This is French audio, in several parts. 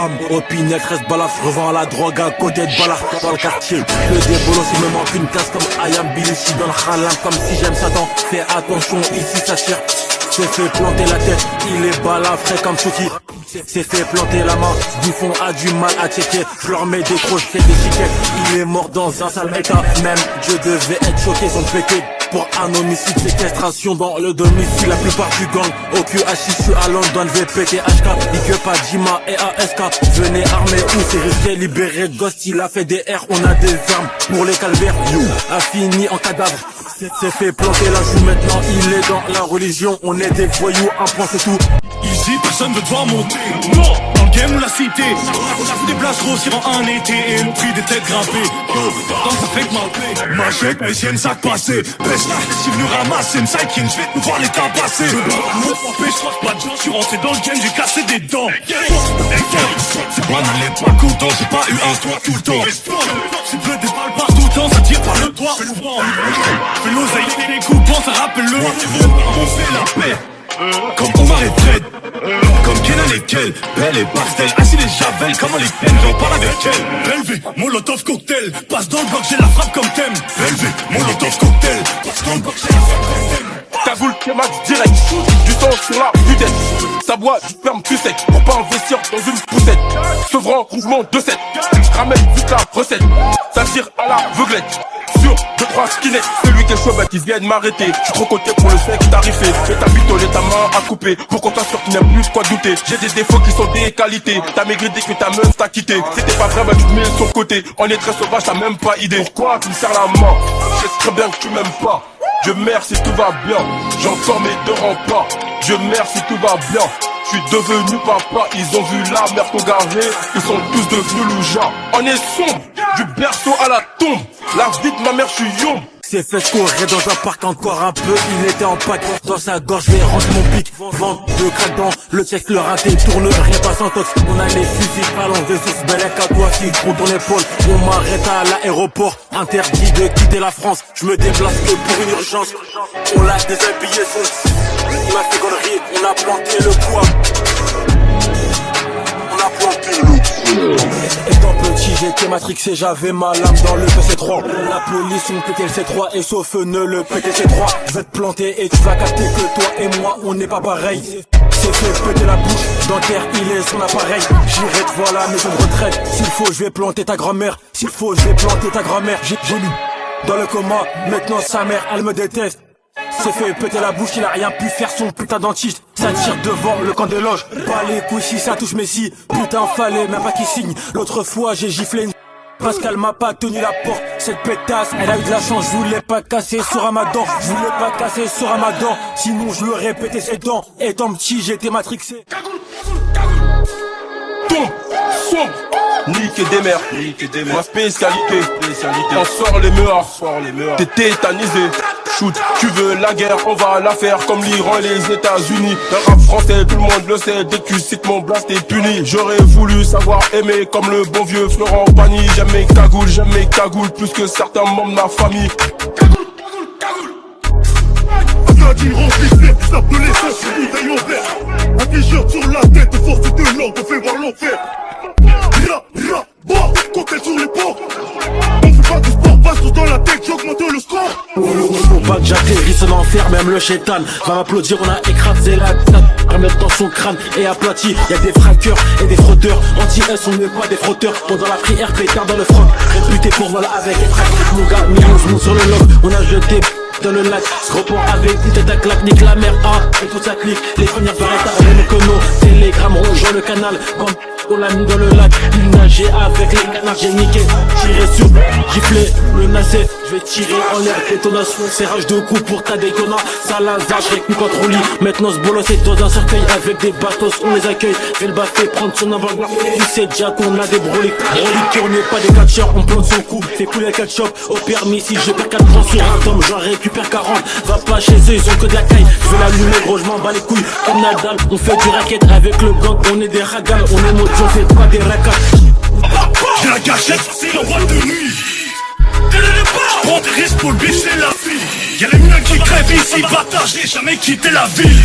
rame. Opinel, 13 balafres, revends la drogue à côté de balafres dans le quartier. Le débolo, il me manque une casse comme I am Billy, dans le halam comme si j'aime Satan. Fais attention, ici ça tire. C'est fait planter la tête, il est balafré comme Souki. C'est fait planter la main, ce bouffon a du mal à checker. Je leur mets des crocs, je fais des chiquettes. Il est mort dans un sale état. Même Dieu devait être choqué, son pété. Pour un homicide, séquestration dans le domicile. La plupart du gang, au QH, je suis à London, VPT, HK. Big up à Jima et ASK. Venez armé ou c'est risqué, libéré Ghost, il a fait des R, on a des armes. Pour les calvaires, you, a fini en cadavre. C'est fait planter la joue, maintenant il est dans la religion. On est des voyous, un point c'est tout. Ici personne veut devoir monter. Non, dans le game ou la cité. On a vu des places grossir en un été et le prix des têtes grimpées. Tant ça fait que m'appeler. Ma chèque, mais j'ai une sac passé. Best là, je suis venu ramasser une sac qui je vais nous voir les temps passer. Je crois pas de gens, je suis rentré dans le game, j'ai cassé des dents. C'est pas n'allez pas content, j'ai pas eu un toit tout le temps. C'est bleu des balles partout, temps, ça tire par le toit. Fais l'oseille, les coups, pense à rappelle-le. On fait la paix. Comme Omar et Fred, comme Kenan et Kel, Belle et Barcel, assis les Javel, comment les peines, j'en parle avec elle. Relevé, Molotov cocktail, passe dans le bloc, j'ai la frappe comme thème. Relevé, Molotov cocktail, passe dans le bloc, j'ai la frappe comme thème. Cagoule, Kemat, direct, du sang sur la budette. Sa boîte, je ferme plus sec, pour pas investir dans une poussette. Sevran, rougement, 2-7, je ramène vite la recette. Ça tire à la veuglette. Sur 2-3 skinheads, celui qui est chaud, bah qui vienne m'arrêter. J'suis trop côté pour le sexe tarifé. Et ta pitole et ta main à couper. Pour qu'on t'assure qu'il n'y a plus quoi douter. J'ai des défauts qui sont des qualités. T'as maigri dès que ta meuf t'a quitté. C'était pas vrai, bah tu te mets sur le côté. On est très sauvage, t'as même pas idée. Pourquoi tu me serres la main? Je sais très bien que tu m'aimes pas. Je meurs si tout va bien. J'entends mes deux remparts. Je meurs si tout va bien. Je suis devenu papa, ils ont vu la mère qu'on gardait. Ils sont tous devenus loujas. On est sombre, du berceau à la tombe. La vie de ma mère, je suis young. C'est fait courir dans un parc encore un peu, il était en pack. Dans sa gorge, je vais rentrer mon pic. Vente de crack dans le check, le raté tourne, rien passe en tox. On a les fusils, ballons de sauce, belle à toi qui gros ton épaule. On m'arrête à l'aéroport, interdit de quitter la France. Je me déplace que pour une urgence. On l'a déshabillé, son il m'a fait connerie, on a planté le poids. On a planté le poids. Étant petit, j'étais matrixé, j'avais ma lame dans le PC3. La police, on pétait le C3 et sauf ne le péter C3. Je vais te planter et tu vas capter que toi et moi, on n'est pas pareil. C'est fait péter la bouche, dentaire, il est son appareil. J'irai te voir la maison de retraite. S'il faut, je vais planter ta grand-mère. S'il faut, je vais planter ta grand-mère. J'ai lu dans le coma, maintenant sa mère, elle me déteste. C'est fait péter la bouche, il a rien pu faire, son putain dentiste. Ça tire devant le camp des loges. Pas les couilles si ça touche Messi. Putain fallait même pas qu'il signe. L'autre fois j'ai giflé une parce qu'elle m'a pas tenu la porte. Cette pétasse, elle a eu de la chance. Je voulais pas casser sur Ramadan. Je voulais pas casser sur Ramadan. Sinon je lui aurais pété ses dents. Étant petit j'étais matrixé. Tombe, sombre, nique et des mères. Ma spécialité, on sort les meurs. T'es tétanisé. Shoot, tu veux la guerre, on va la faire comme l'Iran et les États-Unis. Le rap français, tout le monde le sait, dès que tu cites mon blast, t'es puni. J'aurais voulu savoir aimer comme le bon vieux Florent Pagny. J'aime mes cagoules plus que certains membres de ma famille. Cagoule. Asadi remplissé, sape de l'essence, bouteille en verre. Un t-shirt sur la tête, force de l'ordre, on fait voir l'enfer. Bon, cocktail sur les ports. On fait pas de sport, passe tout dans la tête, j'augmente le score. Faut pas que j'atterrisse en enfer, même le chétan va m'applaudir, on a écrasé la tête. Remettre dans son crâne et aplati. Y'a des fraqueurs et des frotteurs. Anti-S, on n'est pas des frotteurs. Pendant la prière, pétard dans le froc. Réputé pour voilà avec les frères. Mon gars, millions sur le log. On a jeté dans le lac, scropant avec une tête à claque, nique la mer A et toute sa clique. Les premières barrettes à les méconos, télégramme rejoint le canal. Quand on l'a mis dans le lac, il nageait avec les canards, j'ai niqué, tiré sur, giflé, menacé. Je vais tirer en l'air, détonation, serrage de coups pour ta déconna. Salazar, je récupère contre lit. Maintenant ce bolos est dans un cercueil avec des bateaux, on les accueille. Je vais le baffer, prendre son avant-garde. Tu sais déjà qu'on a des broliques. Broliques, on n'est pas des catcheurs, on plante son coup. Fait couler le ketchup au permis. Si je perds 4 francs sur un tome, j'en récupère 40. Va pas chez eux, ils ont que de la caille. Je vais l'allumer, gros, je m'en bats les couilles. Comme Nadal, on fait du racket avec le gang. On est des ragals, on est maudits, on fait pas des racats. J'ai la gâchette, c'est en boîte de nuit. Prends des risques pour le baiser la vie. Y'a les miens qui crèvent ici, bâtard, j'ai jamais quitté la ville.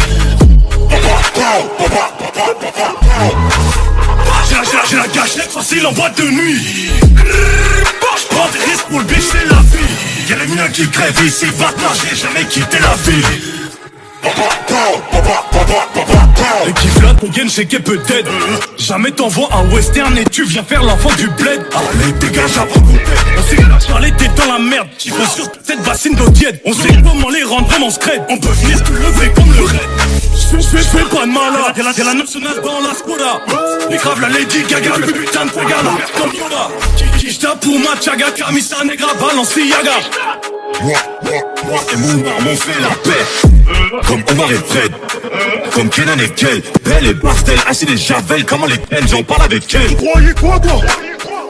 J'ai la gâchette facile en boîte de nuit. J'prends des risques pour le bitch, c'est la vie. Y'a les miens qui crèvent ici, maintenant j'ai jamais quitté la ville. Et qui flatte pour gain chez peut-être. Jamais t'envoies un western et tu viens faire l'enfant du bled. Allez dégage à propos. On sait que parler t'es dans la merde. Tu veux sur cette bassine d'eau tiède. On sait comment les rendre vraiment scred. On peut venir te lever comme le raid. J'fais pas de malade. Y'a la nationale dans la Skoda. Les graves la Lady Gaga, le putain de Faga. La merde comme Yoda. Qui j'tape pour ma Chaga, Camisa Negra, Balenciaga. Moi et mon arme on fait la paix. Comme Omar et Fred, comme Kenan et Kel. Belle et Bastel, Acide et Javel. Comment les peines, j'en parle avec elle. Tu croyais quoi toi?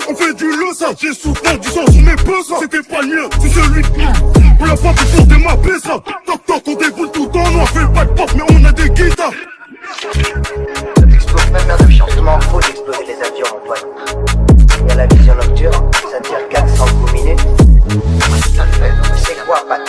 On fait du losa, j'ai souffert du sang sur mes besoins. C'était pas le mien, c'est celui de nous. On l'a pas fait pour démapper ça. Toc toc, on déboule tout en noir. Fait le backpop, mais on a des guitares. Ça t'explose même un chancement, faut exploser les avions mon pote. Il y a la vision nocturne, ça tire 400 coups minutes. Ça te fait, c'est quoi pas de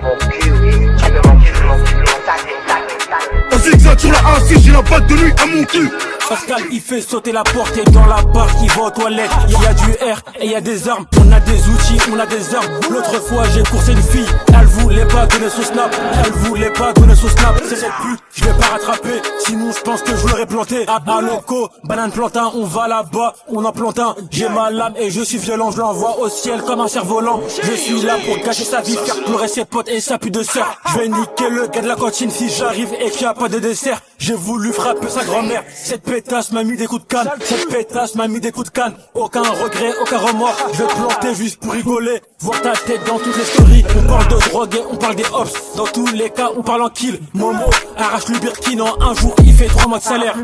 mon cul, oui, tu veux mon cul, tac, tac, tac. On zigzag sur la A6, j'ai la batte de nuit à mon cul. Pascal il fait sauter la porte et dans la barre il va aux toilettes. Il y a du air et il y a des armes. On a des outils, on a des armes. L'autre fois j'ai coursé une fille. Elle voulait pas donner son snap. Elle voulait pas donner son snap. C'est cette pute, je vais pas rattraper. Sinon je pense que je l'aurais planté. À loco, banane plantain, on va là-bas, on en plante un. J'ai ma lame et je suis violent. Je l'envoie au ciel comme un cerf-volant. Je suis là pour gâcher sa vie, faire pleurer ses potes et sa pute de sœur. Je vais niquer le gars de la cantine si j'arrive et qu'il y a pas de dessert. J'ai voulu frapper sa grand-mère. Cette pétasse m'a mis des coups de canne. Cette pétasse m'a mis des coups de canne. Aucun regret, aucun remords. Je vais planter juste pour rigoler. Voir ta tête dans toutes les stories. On parle de drogue et on parle des hops. Dans tous les cas, on parle en kill. Momo arrache le Birkin en un jour. Il fait 3 mois de salaire.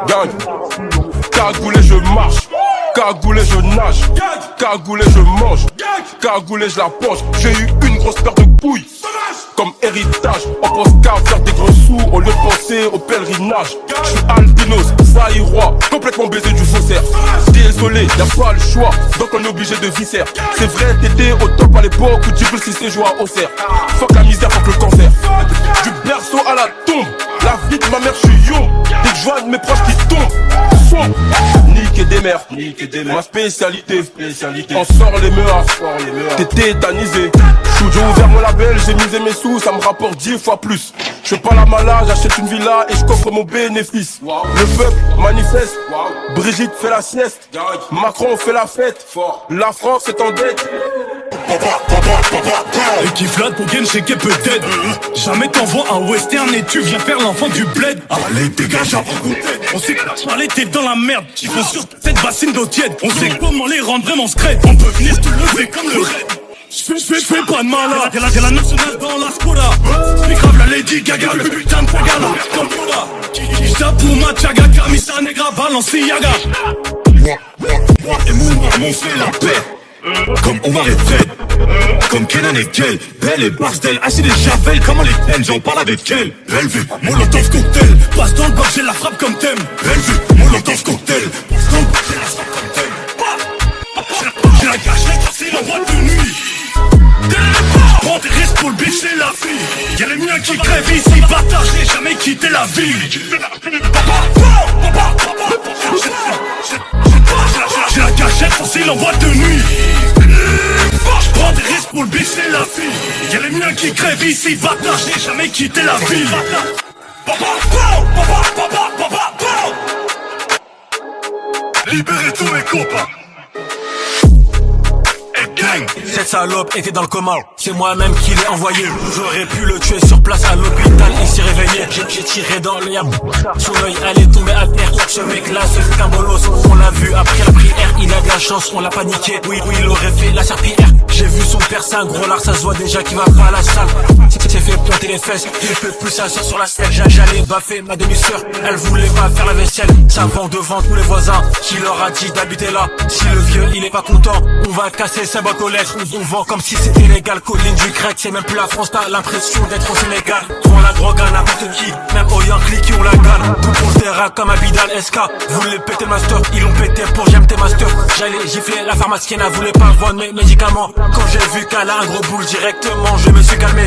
Gang, cagoulé je marche, cagoulé je nage, cagoulé je mange, cagoulé je la poche. J'ai eu une grosse paire de couilles. Comme héritage, on pense qu'à faire des gros sous au lieu de penser au pèlerinage. Je suis albinos, Zaïrois, complètement baisé du faussaire. Désolé, y'a pas le choix, donc on est obligé de viscère. C'est vrai, t'étais au top à l'époque où Djibril Cissé jouait à Auxerre. Fuck la misère, fuck le cancer. Du berceau à la tombe, la vie de ma mère, je suis young. Dès que je vois de mes proches qui tombent, son. Nique et des mères, ma spécialité. On sort les meurs, t'es tétanisé. J'ai ouvert mon label, j'ai misé mes sous, ça me rapporte 10 fois plus. Je fais pas la malade, j'achète une villa et je coffre mon bénéfice. Le peuple manifeste, Brigitte fait la sieste, Macron fait la fête, la France est en dette. Et qui flatte pour gain chez peut-être. Jamais t'envoies un western et tu viens faire l'enfant du bled. Allez dégage à propos. On sait que parler t'es dans la merde. Tu veux sur cette bassine d'eau tiède. On sait comment les rendre vraiment scred. On peut venir te lever comme le raid. J'fais pas de malade. Y'a la nationale dans la Skoda. Les graves la Lady Gaga, le putain de Faga. La merde comme Yoda. Qui j'tape pour ma Chaga, Camisa Negra, Balenciaga. Moi et mon arme on fait la paix. Comme Omar et Fred, comme Kenan et Kel. Belle et Bastel, Acide et Javel. Comment les peines, j'en parle avec elle. Belle vue, Molotov cocktail. Passe dans le bloc, j'ai la frappe comme thème. Belle vue, Molotov cocktail. Passe dans le bloc, j'ai la frappe comme thème. J'ai la gâchette facile en boîte de nuit. Prends des risques pour le bitch, c'est la vie. Y'a les miens qui crèvent ici, bâtard, j'ai jamais quitté la ville. J'ai la gâchette facile en boîte de nuit. Prends des risques pour le bitch, c'est la vie. Y'a les miens qui crèvent ici, bâtard, j'ai jamais quitté la ville. Libérez tous mes copains. Cette salope était dans le coma. C'est moi-même qui l'ai envoyé. J'aurais pu le tuer sur place à l'hôpital. Il s'est réveillé. J'ai tiré dans l'œil. Son œil allait tomber à terre. Ce mec là, ce fut un bolos. On l'a vu après la prière. Il a de la chance, on l'a paniqué. Oui, il aurait fait la serpillière. J'ai vu son père, c'est un gros lard. Ça se voit déjà qu'il va pas à la salle. S'est fait planter les fesses. Il peut plus s'asseoir sur la selle. J'allais baffer ma demi-sœur. Elle voulait pas faire la vaisselle. Ça vend devant tous les voisins. Qui leur a dit d'habiter là. Si le vieux il est pas content, on va casser sa boîte aux lettres. On vend comme si c'était légal. Colline du grec, c'est même plus la France. T'as l'impression d'être au Sénégal. Vend la drogue à n'importe qui. Même aux Yankees qui ont la galle. Tout pour le terrain comme Abidal SK. Voulez péter le master, ils l'ont pété pour j'aime tes masters. J'allais gifler la pharmacienne, elle voulait pas vendre mes médicaments. Quand j'ai vu cala un gros boule directement, je me suis calmé.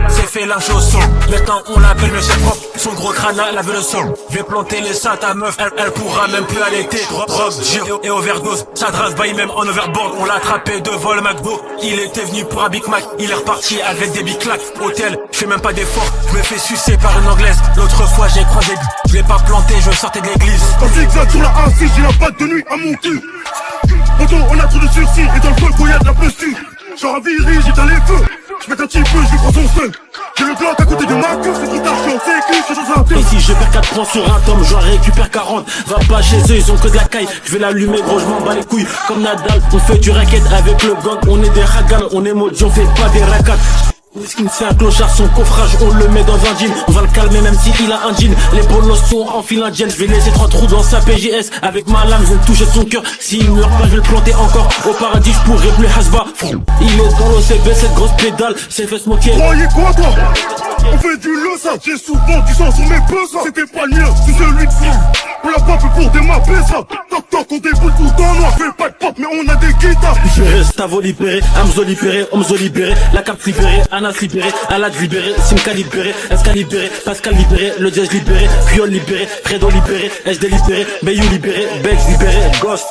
C'est fait la chose son. Maintenant on l'appelle monsieur propre. Son gros crâne lave le sang. Je vais planter les seins, ta meuf, elle pourra même plus allaiter. Drogue, gire et overdose. Ça drive by même en overboard. On l'a attrapé devant le McDo. Il était venu pour un Big Mac. Il est reparti avec des big claques. Hôtel, je fais même pas d'effort. Je me fais sucer par une anglaise. L'autre fois j'ai croisé. Je l'ai pas planté, je sortais de l'église. En zigzag sur la A6, j'ai la batte de nuit à mon cul. Poto, on a trop de sursis et dans le feu, quand y'a de la posture. Genre à virer, j'éteins les feux. Je mets un petit peu, je lui prends son seul. J'ai le Glock à côté de ma queue, c'est trop tard, je suis en sécu, c'est dans un thème. Et si je perds 4 points sur un tome, j'en récupère 40. Va pas chez eux, ils ont que de la caille. Je vais l'allumer, gros, je m'en bats les couilles. Comme Nadal, on fait du racket avec le gang. On est des ragans, on est maudits, on fait pas des racats. Skin c'est un clochard, son coffrage on le met dans un jean. On va le calmer même s'il a un jean. Les bolos sont en fil indienne. Je vais laisser 3 trous dans sa PJS. Avec ma lame je vais toucher son cœur. S'il meurt pas je vais le planter encore. Au paradis je pourrai plus hasba. Il est dans l'OCB cette grosse pédale. C'est fait smoker. Croyez quoi toi? On fait du losa, j'ai souvent du sang sur mes besoins. C'était pas le mien, c'est celui de fou. On l'a pas fait pour démapper ça. Toc toc, on déboule tout dans noir. Fais pas de pop, mais on a des guitares. Libéré, Stavo libéré, Hamzo libéré, Omzo libéré, la cape libérée, Anas libéré, Alad libéré, Simka libéré, Eska libéré, Pascal libéré, le jazz libéré, Piol libéré, Fredo libéré, SD libéré, Bayou libéré, Bex libéré, Ghost.